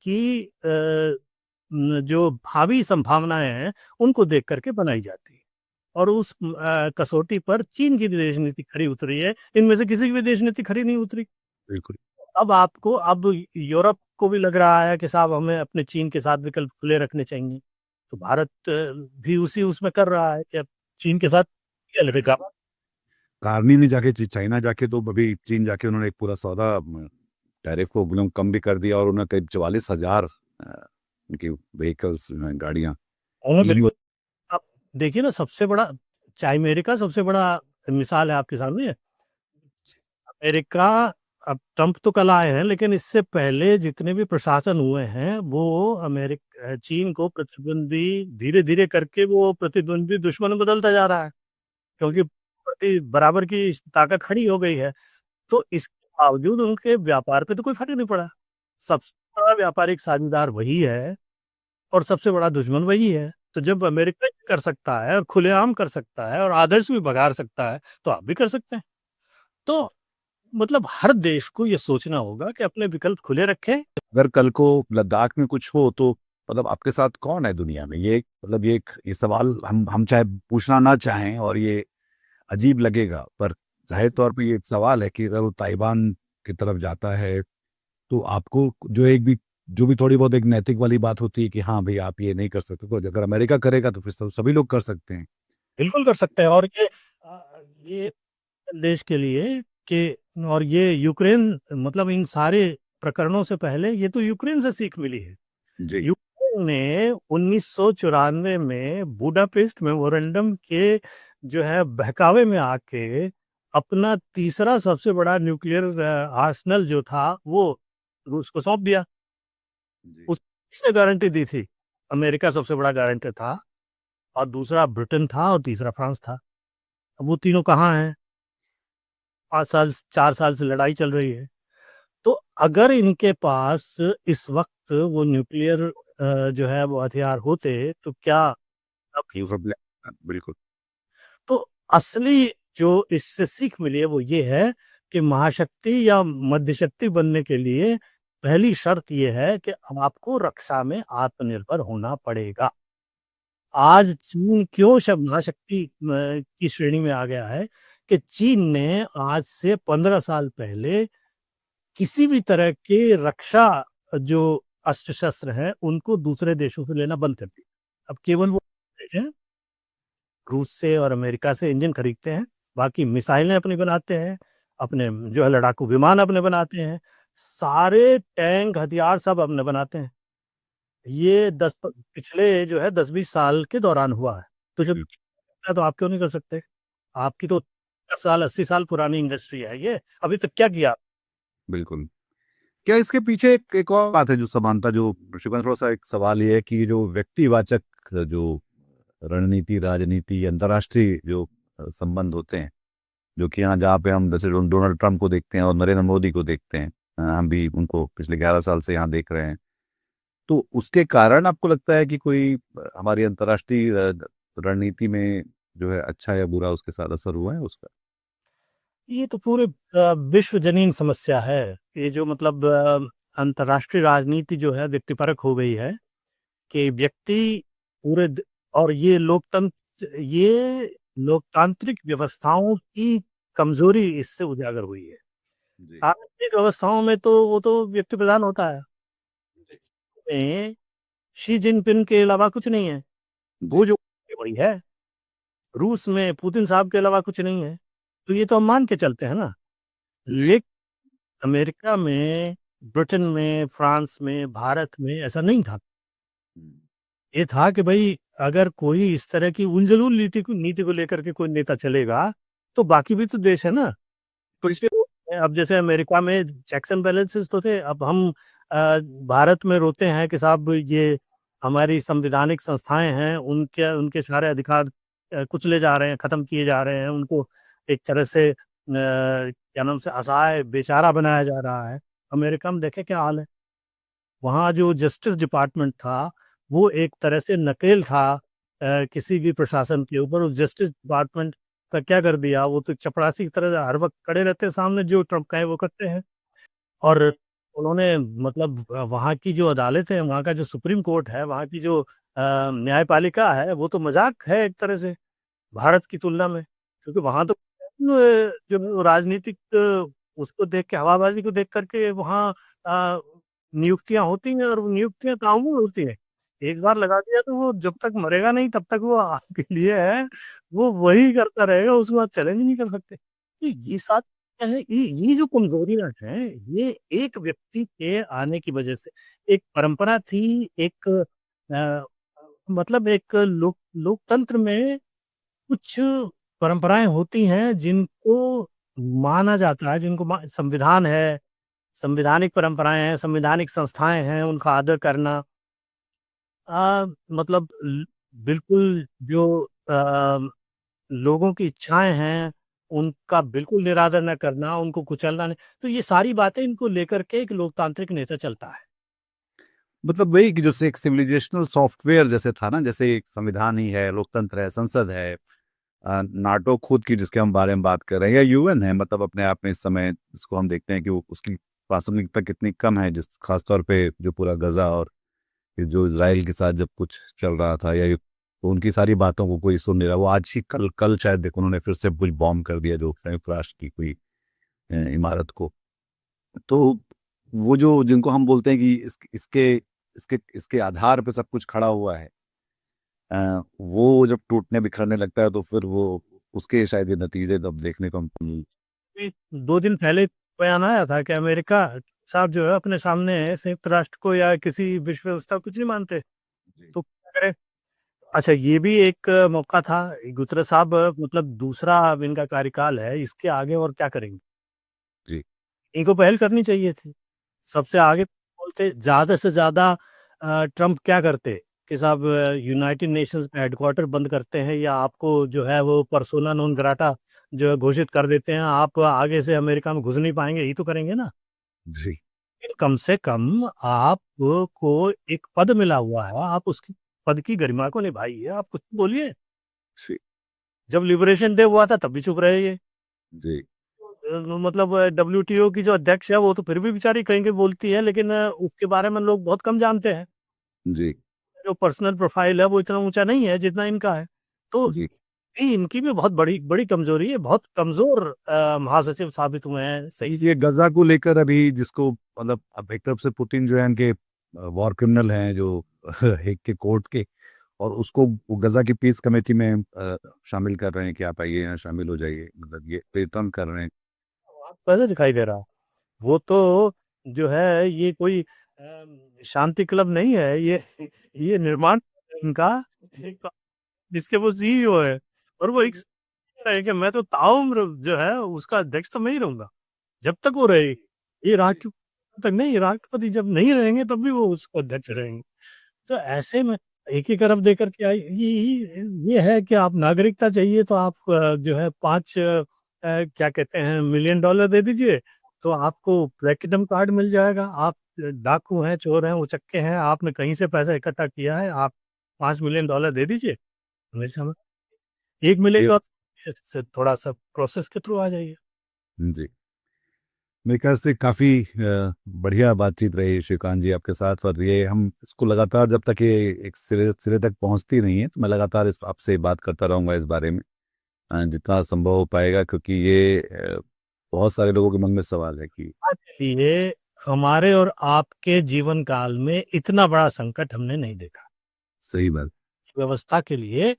की जो भावी संभावनाएं हैं उनको देख करके बनाई जाती है, और उस कसौटी पर चीन की विदेश नीति खरी उतरी है, इनमें से किसी की विदेश नीति खरी नहीं उतरी। बिल्कुल। अब यूरोप को भी लग रहा है कि साहब हमें अपने चीन के साथ विकल्प खुले रखने चाहिए, तो भारत भी उसी उसमें कर रहा है कि अब चीन के साथ रहेगा। कार्नी ने जाके चाइना जाके तो अभी चीन जाके उन्होंने एक पूरा सौदा टैरिफ को एकदम कम भी कर दिया, और उन्होंने करीब 44,000 उनकी व्हीकल्स गाड़ियां अब देखिए ना, सबसे बड़ा अमेरिका सबसे बड़ा मिसाल है आपके सामने। अमेरिका, अब ट्रंप तो कल आए हैं, लेकिन इससे पहले जितने भी प्रशासन हुए हैं वो अमेरिका चीन को प्रतिद्वंदी, धीरे धीरे करके वो प्रतिद्वंदी दुश्मन में बदलता जा रहा है, क्योंकि बराबर की ताकत खड़ी हो गई है। तो इसके बावजूद उनके व्यापार पे तो कोई फर्क नहीं पड़ा। सबसे बड़ा व्यापारिक साझेदार वही है और सबसे बड़ा दुश्मन वही है। तो जब अमेरिका कर सकता है और खुलेआम कर सकता है और आदर्श भी बघार सकता है, तो आप भी कर सकते हैं। तो मतलब हर देश को ये सोचना होगा कि अपने विकल्प खुले रखें। अगर कल को लद्दाख में कुछ हो तो मतलब आपके साथ कौन है दुनिया में? ये मतलब ये सवाल हम चाहे पूछना ना चाहें और ये अजीब लगेगा, पर जाहिर तौर पे ये एक सवाल है कि अगर वो ताइवान की तरफ जाता है तो आपको जो भी थोड़ी बहुत एक नैतिक वाली बात होती है कि हाँ भाई आप ये नहीं कर सकते, तो अगर अमेरिका करेगा तो फिर तो सभी लोग कर सकते हैं। बिल्कुल कर सकते हैं। और ये देश के लिए कि, और ये यूक्रेन, मतलब इन सारे प्रकरणों से पहले ये तो यूक्रेन से सीख मिली है। जी। यूक्रेन ने 1994 में बुडापेस्ट मेमोरेंडम के जो है बहकावे में आके अपना तीसरा सबसे बड़ा न्यूक्लियर आर्सेनल जो था वो रूस को सौंप दिया। जी। उसने गारंटी दी थी, अमेरिका सबसे बड़ा गारंटर था, और दूसरा ब्रिटेन था, और तीसरा फ्रांस था। अब वो तीनों कहाँ हैं? 5 साल 4 साल से लड़ाई चल रही है। तो अगर इनके पास इस वक्त वो न्यूक्लियर जो है वो हथियार होते तो क्या अब बिल्कुल। तो असली जो इससे सीख मिली है वो ये है कि महाशक्ति या मध्य शक्ति बनने के लिए पहली शर्त ये है कि आपको रक्षा में आत्मनिर्भर होना पड़ेगा। आज चीन क्यों शब महाशक्ति की श्रेणी में आ गया है कि चीन ने आज से 15 साल पहले किसी भी तरह के रक्षा जो अस्त्र शस्त्र हैं उनको दूसरे देशों से लेना बंद कर दिया। अब केवल वो देश हैं रूस से और अमेरिका से इंजन खरीदते हैं, बाकी मिसाइलें अपनी बनाते हैं, अपने जो है लड़ाकू विमान अपने बनाते हैं, सारे टैंक हथियार सब अपने बनाते हैं। ये पिछले जो है 10-20 साल के दौरान हुआ है। तो जब तो आप क्यों नहीं कर सकते? आपकी तो 10 साल 80 साल पुरानी इंडस्ट्री है ये, अभी तक क्या किया? बिल्कुल। क्या इसके पीछे एक और बात है जो समानता, जो ऋषिकांत, थोड़ा सा एक सवाल ये है कि जो व्यक्तिवाचक जो रणनीति, राजनीति, अंतर्राष्ट्रीय जो संबंध होते हैं, जो कि यहाँ जहाँ पे हम जैसे डोनाल्ड ट्रंप को देखते हैं और नरेंद्र मोदी को देखते हैं, हम भी उनको पिछले 11 साल से यहाँ देख रहे हैं, तो उसके कारण आपको लगता है कि कोई हमारी अंतर्राष्ट्रीय रणनीति में जो है अच्छा या बुरा उसके साथ असर हुआ है उसका? ये तो पूरे विश्व जनीन समस्या है। ये जो मतलब अंतर्राष्ट्रीय राजनीति जो है व्यक्तिपरक हो गई है कि व्यक्ति और ये लोकतांत्रिक व्यवस्थाओं की कमजोरी इससे उजागर हुई है। जी। तांत्रिक व्यवस्थाओं में तो वो तो व्यक्ति प्रधान होता है, में शी जिनपिंग के अलावा कुछ नहीं है, वो जी। जो बड़ी है। रूस में पुतिन साहब के अलावा कुछ नहीं है, तो ये तो हम मान के चलते हैं ना। लेकिन अमेरिका में, ब्रिटेन में, फ्रांस में, भारत में ऐसा नहीं था। ये था कि भाई अगर कोई इस तरह की उलझुल नीति को लेकर के कोई नेता चलेगा तो बाकी भी तो देश है ना। तो इसलिए अब जैसे अमेरिका में चेक्स एंड बैलेंसेस तो थे, अब हम भारत में रोते हैं कि साहब ये हमारी संवैधानिक संस्थाएं हैं, उनके उनके सारे अधिकार कुचले जा रहे हैं, खत्म किए जा रहे हैं, उनको एक तरह से क्या नाम से असहाय बेचारा बनाया जा रहा है। अमेरिका में देखे क्या हाल है। वहाँ जो जस्टिस डिपार्टमेंट था वो एक तरह से नकेल था किसी भी प्रशासन के ऊपर। उस जस्टिस डिपार्टमेंट का क्या कर दिया, वो तो चपरासी की तरह हर वक्त खड़े रहते हैं सामने, जो ट्रम्प कहे वो करते हैं। और उन्होंने मतलब वहाँ की जो अदालत है, वहाँ का जो सुप्रीम कोर्ट है, वहाँ की जो न्यायपालिका है, वो तो मजाक है एक तरह से भारत की तुलना में। क्योंकि वहां तो जो राजनीतिक उसको देख के, हवाबाजी को देख करके वहाँ नियुक्तियां होती हैं, और वो नियुक्तियां कानून होती हैं। एक बार लगा दिया तो वो जब तक मरेगा नहीं तब तक वो आपके लिए है, वो वही करता रहेगा, उसके बाद चैलेंज नहीं कर सकते। ये साथ क्या है, ये जो कमजोरियां हैं, ये एक व्यक्ति के आने की वजह से। एक परंपरा थी, एक मतलब एक लोकतंत्र में कुछ परंपराएं होती हैं जिनको माना जाता है, संविधान है, संविधानिक परंपराएं हैं, संवैधानिक संस्थाएं हैं, उनका आदर करना। मतलब बिल्कुल जो लोगों की इच्छाएं हैं उनका बिल्कुल निरादर न करना, उनको कुचलना नहीं। तो ये सारी बातें इनको लेकर के एक लोकतांत्रिक नेता चलता है। मतलब वही कि जैसे एक सिविलाइजेशनल सॉफ्टवेयर जैसे था ना, जैसे एक संविधान ही है, लोकतंत्र है, संसद है, नाटो खुद की जिसके हम बारे में बात कर रहे हैं, या यूएन है, मतलब अपने आप में इस समय इसको हम देखते हैं कि वो उसकी प्रासंगिकता कितनी कम है, जिस खासतौर पे जो पूरा गजा और ये जो इसराइल के साथ जब कुछ चल रहा था, या तो उनकी सारी बातों को कोई सुन नहीं रहा। वो आज ही कल कल शायद देखो उन्होंने फिर से कुछ बॉम्ब कर दिया, जो संयुक्त राष्ट्र की कोई इमारत को। तो वो जो जिनको हम बोलते हैं कि इसके इसके इसके आधार पे सब कुछ खड़ा हुआ है, वो जब टूटने बिखरने लगता है तो फिर वो उसके शायद ये नतीजे तब देखने को हम। 2 दिन पहले बयान आया था कि अमेरिका साहब जो है अपने सामने संयुक्त राष्ट्र को या किसी विश्व व्यवस्था को कुछ नहीं मानते, जी। तो क्या करें। अच्छा, ये भी एक मौका था। गुतरश साहब मतलब दूसरा अब इनका कार्यकाल है, इसके आगे और क्या करेंगे। जी। इनको पहल करनी चाहिए थी, सबसे आगे बोलते। ज्यादा से ज्यादा ट्रम्प क्या करते कि साहब यूनाइटेड नेशंस में हेडक्वार्टर बंद करते हैं, या आपको जो है वो पर्सोना नॉन ग्राटा जो है घोषित कर देते हैं, आप आगे से अमेरिका में घुस नहीं पाएंगे, यही तो करेंगे ना। जी। कम से कम आपको एक पद मिला हुआ है, आप उसकी पद की गरिमा को निभाइए, आप कुछ बोलिए। जी। जब लिबरेशन डे हुआ था तब भी चुप रहे ये। जी। मतलब WTO की जो अध्यक्ष है वो तो फिर भी बेचारी कहीं कहीं बोलती है, लेकिन उसके बारे में लोग बहुत कम जानते हैं। जी। जो पर्सनल प्रोफाइल है वो इतना ऊंचा नहीं है जितना इनका है। तो जी। इनकी भी बहुत बड़ी बड़ी कमजोरी है, बहुत कमजोर महासचिव साबित हुए हैं, सही से। ये गजा को लेकर अभी जिसको मतलब अब एक तरफ से पुतिन जो है इनके वॉर क्रिमिनल हैं जो हेग के कोर्ट के, और उसको वो गजा की पीस कमेटी में शामिल कर रहे हैं कि आप आइए यहाँ शामिल हो जाइए, मतलब ये प्रेतन कर रहे हैं। कैसे दिखाई दे रहा। वो तो जो है ये कोई शांति क्लब नहीं है, ये निर्माण इनका जिसके वो CEO है। और वो एक है कि मैं तो ताउम्र जो है उसका अध्यक्ष तो मैं ही रहूंगा जब तक वो रहेगी। ये राष्ट्र तक नहीं, राष्ट्रपति जब नहीं रहेंगे तब भी वो उसको अध्यक्ष रहेंगे। तो ऐसे में एक ही तरफ देकर के आई ये है कि आप नागरिकता चाहिए तो आप जो है 5 क्या कहते हैं $1 million दे दीजिए, तो आपको प्लेटिनम कार्ड मिल जाएगा। आप डाकू हैं, चोर हैं, उचक्के हैं, आपने कहीं से पैसा इकट्ठा किया है, आप $5 million दे दीजिए, हमेशा में एक ये मिलेगा। से थोड़ा सा प्रोसेस के थ्रू आ जाइए। जी, मेरे ख्याल से काफी बढ़िया बातचीत रही श्रीकांत जी आपके साथ, और ये हम इसको लगातार जब तक ये एक सिरे सिरे तक पहुंचती नहीं है तो मैं लगातार इस आपसे बात करता रहूंगा इस बारे में, जितना संभव हो पाएगा, क्योंकि ये बहुत सारे लोगों के मन में सवाल है कि ये हमारे और आपके जीवन काल में इतना बड़ा संकट हमने नहीं देखा। सही बात। व्यवस्था के लिए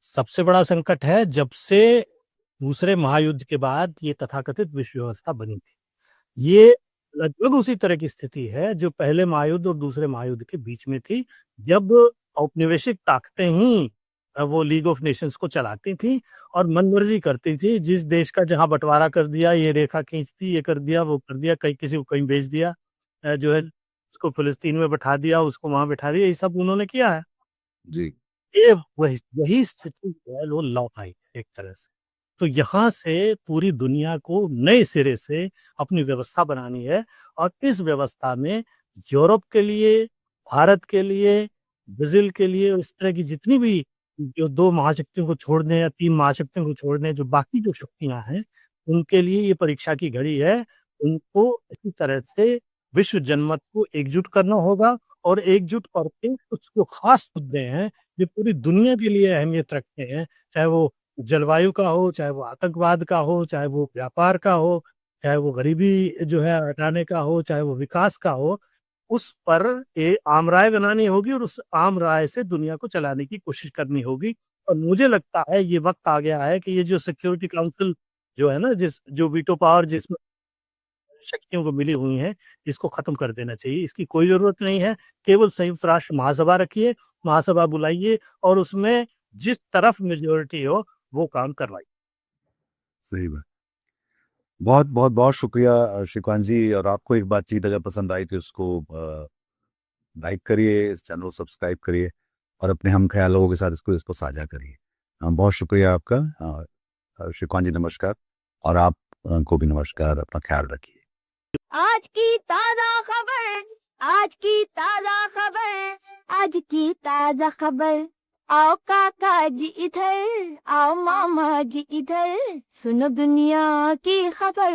सबसे बड़ा संकट है जब से दूसरे महायुद्ध के बाद ये तथाकथित विश्व व्यवस्था बनी थी। ये लगभग उसी तरह की स्थिति है जो पहले महायुद्ध और दूसरे महायुद्ध के बीच में थी, जब औपनिवेशिक ताकतें ही वो लीग ऑफ नेशंस को चलाती थी और मनमर्जी करती थी। जिस देश का जहां बंटवारा कर दिया, ये रेखा खींच दी, ये कर दिया, वो कर दिया, कहीं किसी को कहीं भेज दिया, जो है उसको फिलिस्तीन में बैठा दिया, उसको वहां बैठा दिया, ये सब उन्होंने किया है। जी। ये वही वही स्थिति जो है वो लौट आई एक तरह से। तो यहाँ से पूरी दुनिया को नए सिरे से अपनी व्यवस्था बनानी है और इस व्यवस्था में यूरोप के लिए, भारत के लिए, ब्राज़ील के लिए और इस तरह की जितनी भी जो 2 महाशक्तियों को छोड़ दें या 3 महाशक्तियों को छोड़ दें, जो बाकी जो शक्तियाँ हैं, उनके लिए ये परीक्षा की घड़ी है। उनको इसी तरह से विश्व जनमत को एकजुट करना होगा और एकजुट करके कुछ जो ख़ास मुद्दे हैं, जो पूरी दुनिया के लिए अहमियत रखते हैं, चाहे वो जलवायु का हो, चाहे वो आतंकवाद का हो, चाहे वो व्यापार का हो, चाहे वो गरीबी जो है हटाने का हो, चाहे वो विकास का हो, उस पर आम राय बनानी होगी और उस आम राय से दुनिया को चलाने की कोशिश करनी होगी। और मुझे लगता है ये वक़्त आ गया है कि ये जो सिक्योरिटी काउंसिल जो है ना, जो वीटो पावर जिसमें शक्तियों को मिली हुई हैं, इसको खत्म कर देना चाहिए। इसकी कोई ज़रूरत नहीं है, केवल संयुक्त राष्ट्र महासभा रखिए, महासभा बुलाइए और उसमें जिस तरफ मेजॉरिटी हो, वो काम करवाइए। सही बात। बहुत शुक्रिया श्रीकांत जी। और आपको एक बातचीत अगर पसंद आई तो उसको लाइक करिए, इस चैनल को सब्सक्राइब करिए और अपने हम ख्याल लोगों के साथ इसको साझा करिए। बहुत शुक्रिया आपका। श्रीकांत जी नमस्कार। और आप को भी नमस्कार। अपना ख्याल रखिए। आज की ताजा खबर, आज की ताजा खबर, आज की ताजा खबर। आओ काका जी इधर, आओ मामा जी इधर, सुनो दुनिया की खबर।